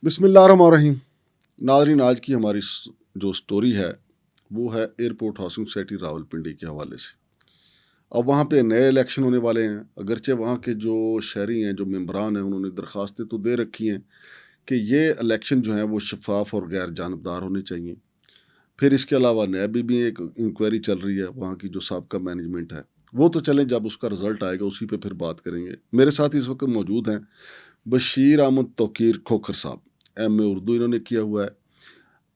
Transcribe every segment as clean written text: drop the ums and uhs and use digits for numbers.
بسم اللہ الرحمن الرحیم. ناظرین، آج کی ہماری جو سٹوری ہے وہ ہے ایئرپورٹ ہاؤسنگ سوسائٹی راولپنڈی کے حوالے سے. اب وہاں پہ نئے الیکشن ہونے والے ہیں. اگرچہ وہاں کے جو شہری ہیں، جو ممبران ہیں، انہوں نے درخواستیں تو دے رکھی ہیں کہ یہ الیکشن جو ہیں وہ شفاف اور غیر جانبدار ہونے چاہیے. پھر اس کے علاوہ نیب بھی ایک انکوائری چل رہی ہے. وہاں کی جو سابقہ مینجمنٹ ہے وہ تو چلیں، جب اس کا رزلٹ آئے گا اسی پہ پھر بات کریں گے. میرے ساتھ اس وقت موجود ہیں بشیر احمد توقیر کھوکھر صاحب. ایم اے اردو انہوں نے کیا ہوا ہے.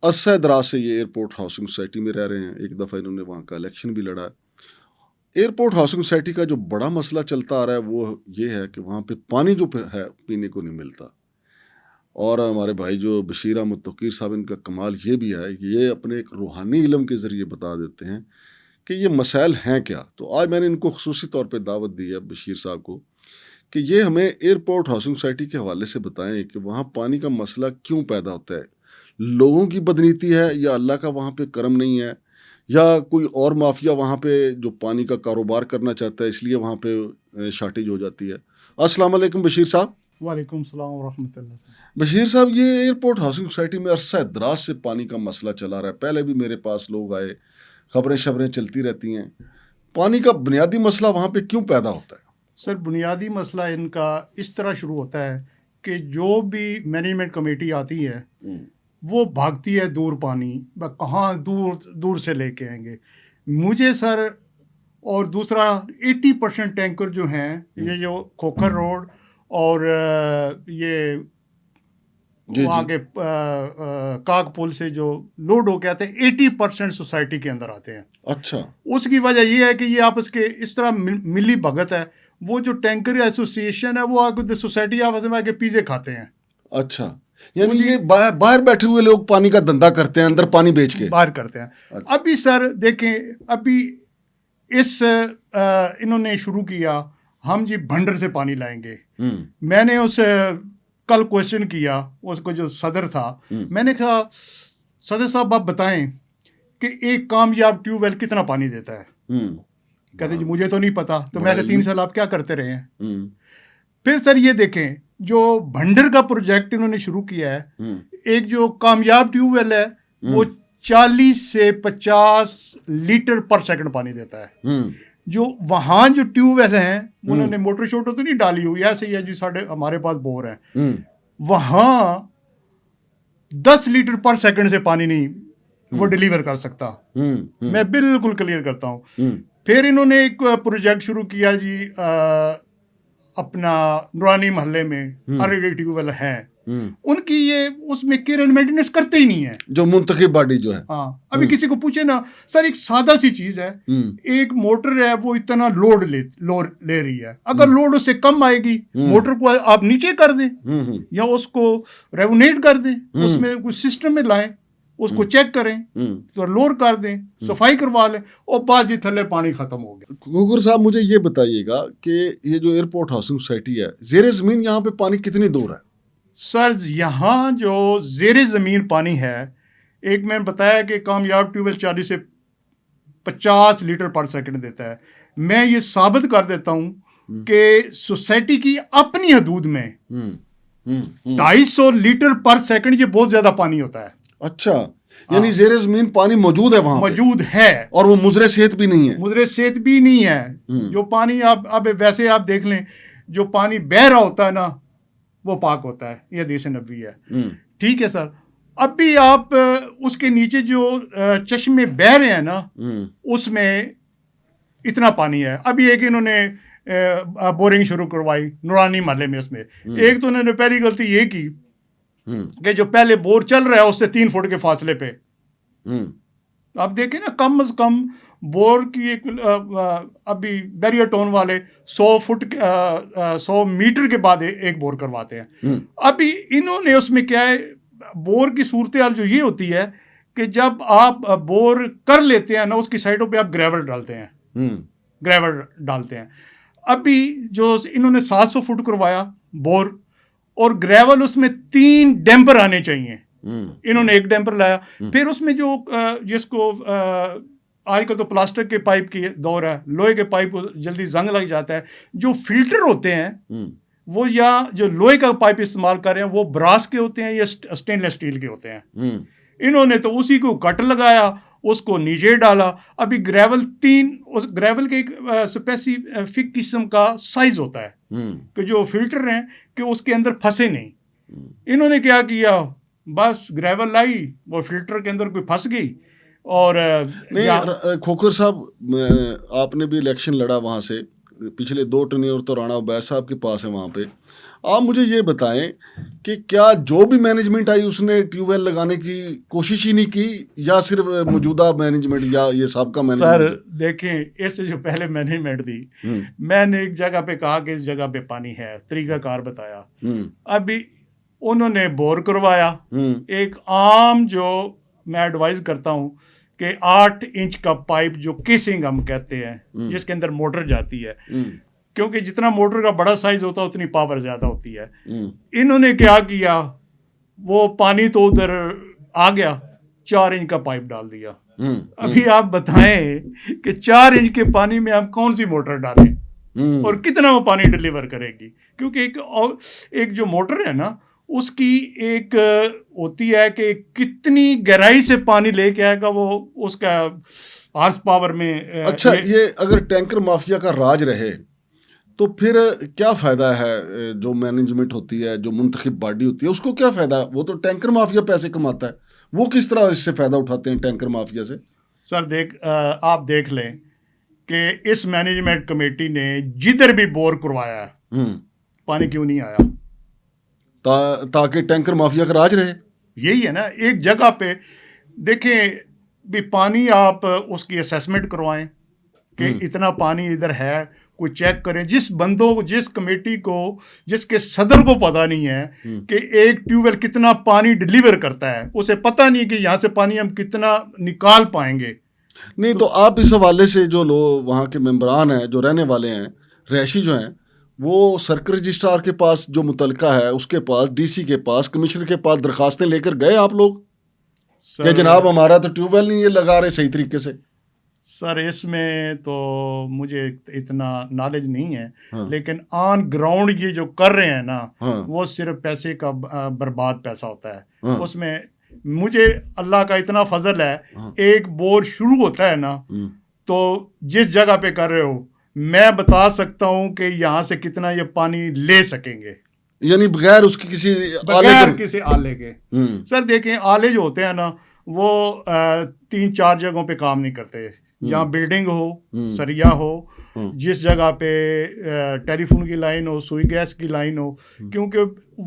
عرصہ دراز سے یہ ایئرپورٹ ہاؤسنگ سوسائٹی میں رہ رہے ہیں. ایک دفعہ انہوں نے وہاں کا الیکشن بھی لڑا. ایئرپورٹ ہاؤسنگ سوسائٹی کا جو بڑا مسئلہ چلتا آ رہا ہے وہ یہ ہے کہ وہاں پہ پانی جو ہے پینے کو نہیں ملتا. اور ہمارے بھائی جو بشیر احمد توقیر صاحب، ان کا کمال یہ بھی ہے کہ یہ اپنے ایک روحانی علم کے ذریعے بتا دیتے ہیں کہ یہ مسائل ہیں کیا. تو آج میں نے ان کو خصوصی طور پہ دعوت دی ہے، بشیر صاحب کو، کہ یہ ہمیں ایئرپورٹ ہاؤسنگ سوسائٹی کے حوالے سے بتائیں کہ وہاں پانی کا مسئلہ کیوں پیدا ہوتا ہے. لوگوں کی بدنیتی ہے یا اللہ کا وہاں پہ کرم نہیں ہے، یا کوئی اور مافیا وہاں پہ جو پانی کا کاروبار کرنا چاہتا ہے اس لیے وہاں پہ شارٹیج ہو جاتی ہے. السلام علیکم بشیر صاحب. وعلیکم السلام ورحمۃ اللہ. بشیر صاحب، یہ ایئرپورٹ ہاؤسنگ سوسائٹی میں عرصہ دراز سے پانی کا مسئلہ چلا رہا ہے. پہلے بھی میرے پاس لوگ آئے، خبریں چلتی رہتی ہیں. پانی کا بنیادی مسئلہ وہاں پہ کیوں پیدا ہوتا ہے؟ سر، بنیادی مسئلہ ان کا اس طرح شروع ہوتا ہے کہ جو بھی مینجمنٹ کمیٹی آتی ہے وہ بھاگتی ہے دور پانی، کہاں دور دور سے لے کے آئیں گے. مجھے سر، اور دوسرا 80% ٹینکر جو ہیں، یہ جو کھوکھر روڈ اور یہ وہاں کے کاک پل سے جو لوڈ ہو کے آتے ہیں، 80% سوسائٹی کے اندر آتے ہیں. اچھا. اس کی وجہ یہ ہے کہ یہ آپس کے اس طرح ملی بھگت ہے. وہ جو ٹینکر ایسوسیشن ہے وہ آگے سوسائٹی آپس میں آ کے پیزے کھاتے ہیں. اچھا، یعنی یہ باہر بیٹھے ہوئے لوگ پانی کا دھندا کرتے ہیں، اندر پانی بیچ کے باہر کرتے ہیں. ابھی سر دیکھیں، ابھی انہوں نے شروع کیا، ہم جی بھنڈر سے پانی لائیں گے. میں نے اس کل کوشچن کیا اس کو جو صدر تھا، میں نے کہا صدر صاحب آپ بتائیں کہ ایک کامیاب ٹیوب ویل کتنا پانی دیتا ہے؟ کہتے جی مجھے تو نہیں پتا. تو میں کہا 3 سال آپ کیا کرتے رہے ہیں؟ پھر سر یہ دیکھیں، جو بھنڈر کا پروجیکٹ انہوں نے شروع کیا ہے، ایک جو کامیاب ٹیوب ویل ہے وہ 40 سے 50 لیٹر پر سیکنڈ پانی دیتا ہے. جو وہاں جو ٹیوب ویل ہیں انہوں نے موٹر شوٹر تو نہیں ڈالی ہوئی، ایسے ہی ہے جی ہمارے پاس بور ہیں. وہاں 10 لیٹر پر سیکنڈ سے پانی نہیں وہ ڈیلیور کر سکتا. میں بالکل کلیئر کرتا ہوں. پھر انہوں نے ایک پروجیکٹ شروع کیا جی اپنا نورانی محلے میں ہر ایک ٹیوب ویل ہیں، ان کی یہ اس میں کیئر اینڈ مینٹیننس کرتے ہی نہیں ہے، جو منتخب باڈی جو ہے. ہاں، ابھی کسی کو پوچھے نا سر، ایک سادہ سی چیز ہے، ایک موٹر ہے وہ اتنا لوڈ لے رہی ہے، اگر لوڈ اس سے کم آئے گی موٹر کو آپ نیچے کر دیں یا اس کو ریونیٹ کر دیں، اس میں کوئی سسٹم میں لائیں، اس کو چیک کریں تو لوڈ کر دیں، صفائی کروا لیں، اور بعد جی تھلے پانی ختم ہو گیا. کھوکھر صاحب، مجھے یہ بتائیے گا کہ یہ جو ایئرپورٹ ہاؤسنگ سوسائٹی ہے، زیر زمین یہاں پہ پانی کتنی دور ہے؟ سر، یہاں جو زیر زمین پانی ہے، ایک میں نے بتایا کہ کامیاب ٹیوب ویل 40 سے 50 لیٹر پر سیکنڈ دیتا ہے. میں یہ ثابت کر دیتا ہوں کہ سوسائٹی کی اپنی حدود میں 250 لیٹر پر سیکنڈ یہ بہت زیادہ پانی ہوتا ہے. اچھا، یعنی زیر زمین پانی موجود ہے وہاں، موجود ہے، اور وہ مضر صحت بھی نہیں ہے. مضر صحت بھی نہیں ہے. جو پانی اب ویسے آپ دیکھ لیں، جو پانی بہہ رہا ہوتا ہے نا وہ پاک ہوتا ہے، یہ حدیث نبوی ہے. ٹھیک ہے سر. اب بھی آپ اس کے نیچے جو چشمے بہہ رہے ہیں نا، اس میں اتنا پانی ہے. ابھی ایک انہوں نے بورنگ شروع کروائی نورانی محلے میں. اس میں ایک تو انہوں نے پہلی غلطی یہ کی کہ جو پہلے بور چل رہا ہے اس سے 3 فٹ کے فاصلے پہ، آپ دیکھیں نا، کم از کم بور کی ایک ابھی بیریئر ٹون والے 100 میٹر کے بعد ایک بور کرواتے ہیں. ابھی انہوں نے اس میں کیا ہے، بور کی صورتحال جو یہ ہوتی ہے کہ جب آپ بور کر لیتے ہیں نا، اس کی سائڈوں پہ آپ گریول ڈالتے ہیں. ابھی جو انہوں نے 700 فٹ کروایا بور، اور گریول اس میں 3 ڈیمپر آنے چاہیے، انہوں نے 1 ڈیمپر لایا. پھر اس میں جو جس کو آج کل تو پلاسٹک کے پائپ کی دور ہے، لوہے کے پائپ جلدی زنگ لگ جاتا ہے، جو فلٹر ہوتے ہیں وہ یا جو لوہے کا پائپ استعمال کر رہے ہیں وہ براس کے ہوتے ہیں یا اسٹینلیس اسٹیل کے ہوتے ہیں. انہوں نے تو اسی کو کٹ لگایا, اس کو نیچے ڈالا. ابھی گریول کے ایک اسپیسیفک قسم کا سائز ہوتا ہے کہ جو فلٹر ہیں کہ اس کے اندر پھنسے نہیں. انہوں نے کیا کیا, بس گریول لائی, وہ فلٹر کے اندر کوئی پھنس گئی. اور کھوکھر صاحب, آپ نے بھی الیکشن لڑا وہاں سے, پچھلے 2 ٹرینیور تو رانا عبید صاحب کے پاس ہے وہاں پہ. آپ مجھے یہ بتائیں کہ کیا جو بھی مینجمنٹ آئی اس نے ٹیوب ویل لگانے کی کوشش ہی نہیں کی, یا صرف موجودہ مینجمنٹ یا یہ سابقہ مینجمنٹ؟ سر دیکھیں, اس سے جو پہلے مینجمنٹ تھی, میں نے ایک جگہ پہ کہا کہ اس جگہ پہ پانی ہے, طریقہ کار بتایا. ابھی انہوں نے بور کروایا. ایک عام جو میں ایڈوائز کرتا ہوں کہ 8 انچ کا پائپ جو کیسنگ ہم کہتے ہیں, جس کے اندر موٹر جاتی ہے, کیونکہ جتنا موٹر کا بڑا سائز ہوتا ہے اتنی پاور زیادہ ہوتی ہے. انہوں نے کیا کیا, وہ پانی تو ادھر آ گیا, 4 انچ کا پائپ ڈال دیا. ابھی آپ بتائیں کہ 4 انچ کے پانی میں ہم کون سی موٹر ڈالیں اور کتنا وہ پانی ڈلیور کرے گی, کیونکہ ایک جو موٹر ہے نا, اس کی ایک ہوتی ہے کہ کتنی گہرائی سے پانی لے کے آئے گا, وہ اس کا ہارس پاور میں. اچھا, یہ اگر ٹینکر مافیا کا راج رہے تو پھر کیا فائدہ ہے؟ جو مینجمنٹ ہوتی ہے, جو منتخب باڈی ہوتی ہے, اس کو کیا فائدہ؟ وہ تو ٹینکر مافیا پیسے کماتا ہے, وہ کس طرح اس سے فائدہ اٹھاتے ہیں ٹینکر مافیا سے؟ سر آپ دیکھ لیں کہ اس مینجمنٹ کمیٹی نے جدھر بھی بور کروایا ہے, پانی کیوں نہیں آیا؟ تاکہ ٹینکر مافیا کا راج رہے. یہی ہے نا, ایک جگہ پہ دیکھیں بھی پانی, آپ اس کی اسیسمنٹ کروائیں کہ اتنا پانی ادھر ہے, کوئی چیک کریں. جس بندوں کو, جس کمیٹی کو, جس کے صدر کو پتہ نہیں ہے کہ ایک ٹیوب ویل کتنا پانی ڈلیور کرتا ہے, اسے پتہ نہیں کہ یہاں سے پانی ہم کتنا نکال پائیں گے. نہیں تو آپ اس حوالے سے جو لوگ وہاں کے ممبران ہیں, جو رہنے والے ہیں, رہائشی جو ہیں, وہ سرکل رجسٹرار کے پاس جو متعلقہ ہے اس کے پاس, ڈی سی کے پاس, کمشنر کے پاس درخواستیں لے کر گئے آپ لوگ کہ جناب ہمارا تو ٹیوب ویل نہیں یہ لگا رہے صحیح طریقے سے؟ سر اس میں تو مجھے اتنا نالج نہیں ہے, لیکن آن گراؤنڈ یہ جو کر رہے ہیں نا, وہ صرف پیسے کا برباد پیسہ ہوتا ہے. اس میں مجھے اللہ کا اتنا فضل ہے, ایک بور شروع ہوتا ہے نا, تو جس جگہ پہ کر رہے ہو میں بتا سکتا ہوں کہ یہاں سے کتنا یہ پانی لے سکیں گے, یعنی بغیر اس کی کسی آلے کے. سر دیکھیں, آلے جو ہوتے ہیں نا وہ 3-4 جگہوں پہ کام نہیں کرتے. جہاں بلڈنگ ہو, سریا ہو, جس جگہ پہ ٹیلی فون کی لائن ہو, سوئی گیس کی لائن ہو, کیونکہ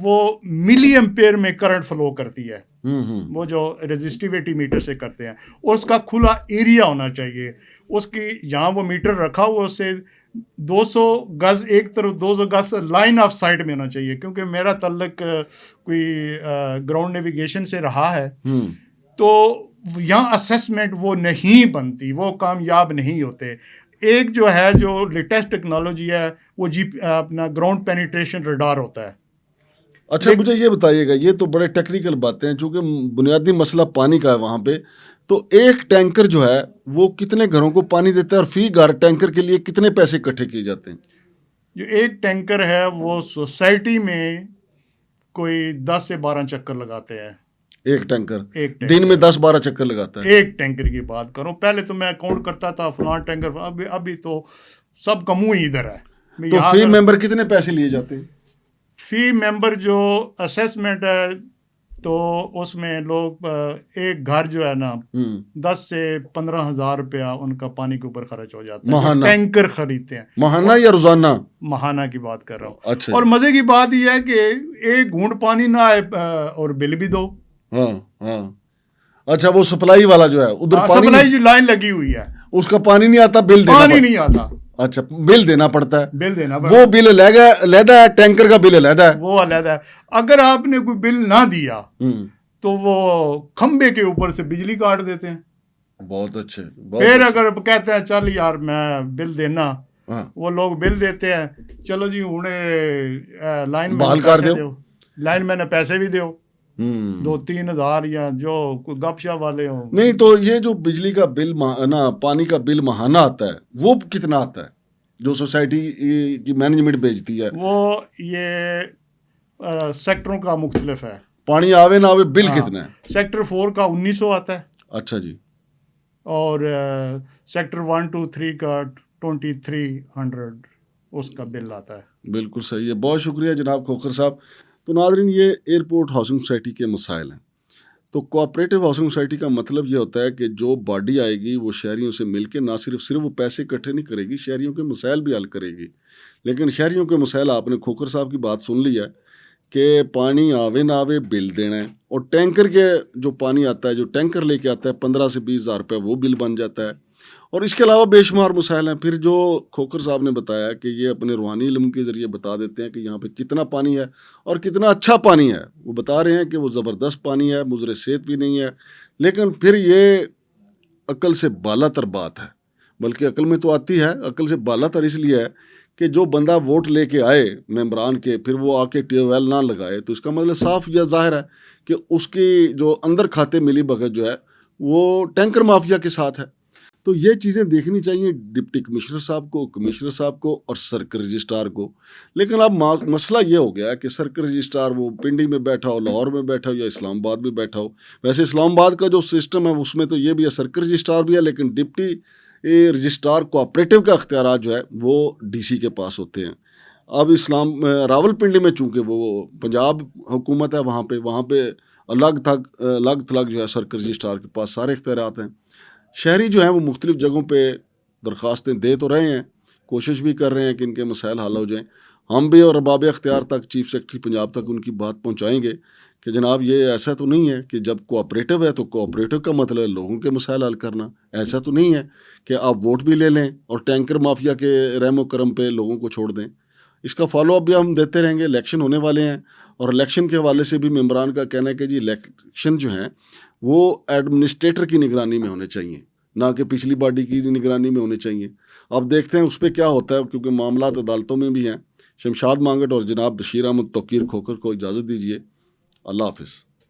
وہ ملی ایمپیئر میں کرنٹ فلو کرتی ہے. وہ جو رجسٹیویٹی میٹر سے کرتے ہیں, اس کا کھلا ایریا ہونا چاہیے. اس کی جہاں وہ میٹر رکھا ہوا اس سے 200 گز ایک طرف, 200 گز لائن آف سائٹ میں ہونا چاہیے. کیونکہ میرا تعلق کوئی گراؤنڈ نیویگیشن سے رہا ہے, تو یہاں اسیسمنٹ وہ نہیں بنتی, وہ کامیاب نہیں ہوتے. ایک جو ہے جو لیٹسٹ ٹیکنالوجی ہے وہ اپنا گراؤنڈ پینیٹریشن ریڈار ہوتا ہے. اچھا مجھے یہ بتائیے گا, یہ تو بڑے ٹیکنیکل باتیں ہیں, چونکہ بنیادی مسئلہ پانی کا ہے وہاں پہ, تو ایک ٹینکر جو ہے وہ کتنے گھروں کو پانی دیتا ہے, اور فی گھر ٹینکر کے لیے کتنے پیسے اکٹھے کیے جاتے ہیں؟ جو ایک ٹینکر ہے وہ سوسائٹی میں کوئی 10 سے 12 چکر لگاتے ہیں. ایک ٹینکر دن میں 10-12 چکر لگاتا ہے. ایک ٹینکر کی بات کروں, پہلے تو میں کاؤنٹ کرتا تھا فلاں ٹینکر, ابھی تو سب کا منہ ہی ادھر ہے. تو فی ممبر کتنے پیسے لیے جاتے ہیں؟ فی ممبر جو اسیسمنٹ ہے تو اس میں لوگ ایک گھر جو ہے نا 10 سے 15 ہزار روپیہ ان کا پانی کے اوپر خرچ ہو جاتا ہے. ماہانہ ٹینکر خریدتے ہیں. ماہانہ یا روزانہ؟ ماہانہ کی بات کر رہا ہوں. اچھا. اور مزے کی بات یہ ہے کہ ایک گھونٹ پانی نہ آئے اور بل بھی دو. ہاں. اچھا وہ سپلائی والا جو ہے ادھر پانی, سپلائی جو لائن لگی ہوئی ہے اس کا پانی نہیں آتا, بل دینا, پانی نہیں آتا. اچھا بل دینا پڑتا ہے. بل دینا پڑتا وہ بل علیحدہ ہے, ٹینکر کا بل علیحدہ ہے, وہ علیحدہ ہے. اگر آپ نے کوئی بل نہ دیا تو وہ کھمبے کے اوپر سے بجلی کاٹ دیتے ہیں. بہت اچھے. پھر اگر کہتے ہیں چل یار میں بل دینا, وہ لوگ بل دیتے ہیں, چلو جی ہوں لائن بحال کر دو, لائن میں نے پیسے بھی دیو 2-3 ہزار یا جو کوئی گپ شپ والے ہوں. نہیں تو یہ جو بجلی کا بل نا پانی کا بل ماہانہ آتا ہے وہ کتنا آتا ہے؟ جو سوسائٹی کی مینجمنٹ بھیجتی ہے وہ یہ سیکٹروں کا مختلف ہے. پانی آوے نہ آوے بل کتنا ہے؟ سیکٹر 4 کا 1900 آتا ہے. اچھا جی. اور سیکٹر 1 2 3 کا 2300 اس کا بل آتا ہے. بالکل صحیح ہے. بہت شکریہ جناب کھوکھر صاحب. تو ناظرین یہ ایئرپورٹ ہاؤسنگ سوسائٹی کے مسائل ہیں. تو کوآپریٹو ہاؤسنگ سوسائٹی کا مطلب یہ ہوتا ہے کہ جو باڈی آئے گی وہ شہریوں سے مل کے نہ صرف وہ پیسے اکٹھے نہیں کرے گی، شہریوں کے مسائل بھی حل کرے گی. لیکن شہریوں کے مسائل آپ نے کھوکھر صاحب کی بات سن لی ہے کہ پانی آوے نہ آوے بل دینا ہے، اور ٹینکر کے جو پانی آتا ہے، جو ٹینکر لے کے آتا ہے 15 سے 20 ہزار روپے وہ بل بن جاتا ہے. اور اس کے علاوہ بے شمار مسائل ہیں. پھر جو کھوکھر صاحب نے بتایا کہ یہ اپنے روحانی علم کے ذریعے بتا دیتے ہیں کہ یہاں پہ کتنا پانی ہے اور کتنا اچھا پانی ہے. وہ بتا رہے ہیں کہ وہ زبردست پانی ہے، مضر صحت بھی نہیں ہے. لیکن پھر یہ عقل سے بالا تر بات ہے، بلکہ عقل میں تو آتی ہے، عقل سے بالا تر اس لیے ہے کہ جو بندہ ووٹ لے کے آئے ممبران کے، پھر وہ آ کے ٹیوب ویل نہ لگائے، تو اس کا مطلب صاف یا ظاہر ہے کہ اس کی جو اندر کھاتے ملی بھگت جو ہے وہ ٹینکر مافیا کے ساتھ ہے. تو یہ چیزیں دیکھنی چاہیے ڈپٹی کمشنر صاحب کو، کمشنر صاحب کو اور سرکل رجسٹرار کو. لیکن اب مسئلہ یہ ہو گیا ہے کہ سرکل رجسٹرار وہ پنڈی میں بیٹھا ہو، لاہور میں بیٹھا ہو یا اسلام آباد میں بیٹھا ہو. ویسے اسلام آباد کا جو سسٹم ہے اس میں تو یہ بھی ہے، سرکل رجسٹرار بھی ہے، لیکن ڈپٹی رجسٹرار کوآپریٹو کا اختیارات جو ہے وہ ڈی سی کے پاس ہوتے ہیں. اب راول پنڈی میں چونکہ وہ پنجاب حکومت ہے، وہاں پہ الگ تھلگ جو ہے سرکل رجسٹرار کے پاس سارے اختیارات ہیں. شہری جو ہیں وہ مختلف جگہوں پہ درخواستیں دے تو رہے ہیں، کوشش بھی کر رہے ہیں کہ ان کے مسائل حل ہو جائیں. ہم بھی اور ارباب اختیار تک، چیف سیکرٹری پنجاب تک ان کی بات پہنچائیں گے کہ جناب یہ ایسا تو نہیں ہے کہ جب کوآپریٹو ہے تو کوآپریٹو کا مطلب ہے لوگوں کے مسائل حل کرنا. ایسا تو نہیں ہے کہ آپ ووٹ بھی لے لیں اور ٹینکر مافیا کے رحم و کرم پہ لوگوں کو چھوڑ دیں. اس کا فالو اپ بھی ہم دیتے رہیں گے. الیکشن ہونے والے ہیں اور الیکشن کے حوالے سے بھی ممبران کا کہنا ہے کہ جی الیکشن جو ہیں وہ ایڈمنسٹریٹر کی نگرانی میں ہونے چاہیے، نہ کہ پچھلی باڈی کی نگرانی میں ہونے چاہیے. اب دیکھتے ہیں اس پہ کیا ہوتا ہے، کیونکہ معاملات عدالتوں میں بھی ہیں. شمشاد مانگٹ اور جناب بشیر احمد توقیر کھوکھر کو اجازت دیجیے. اللہ حافظ.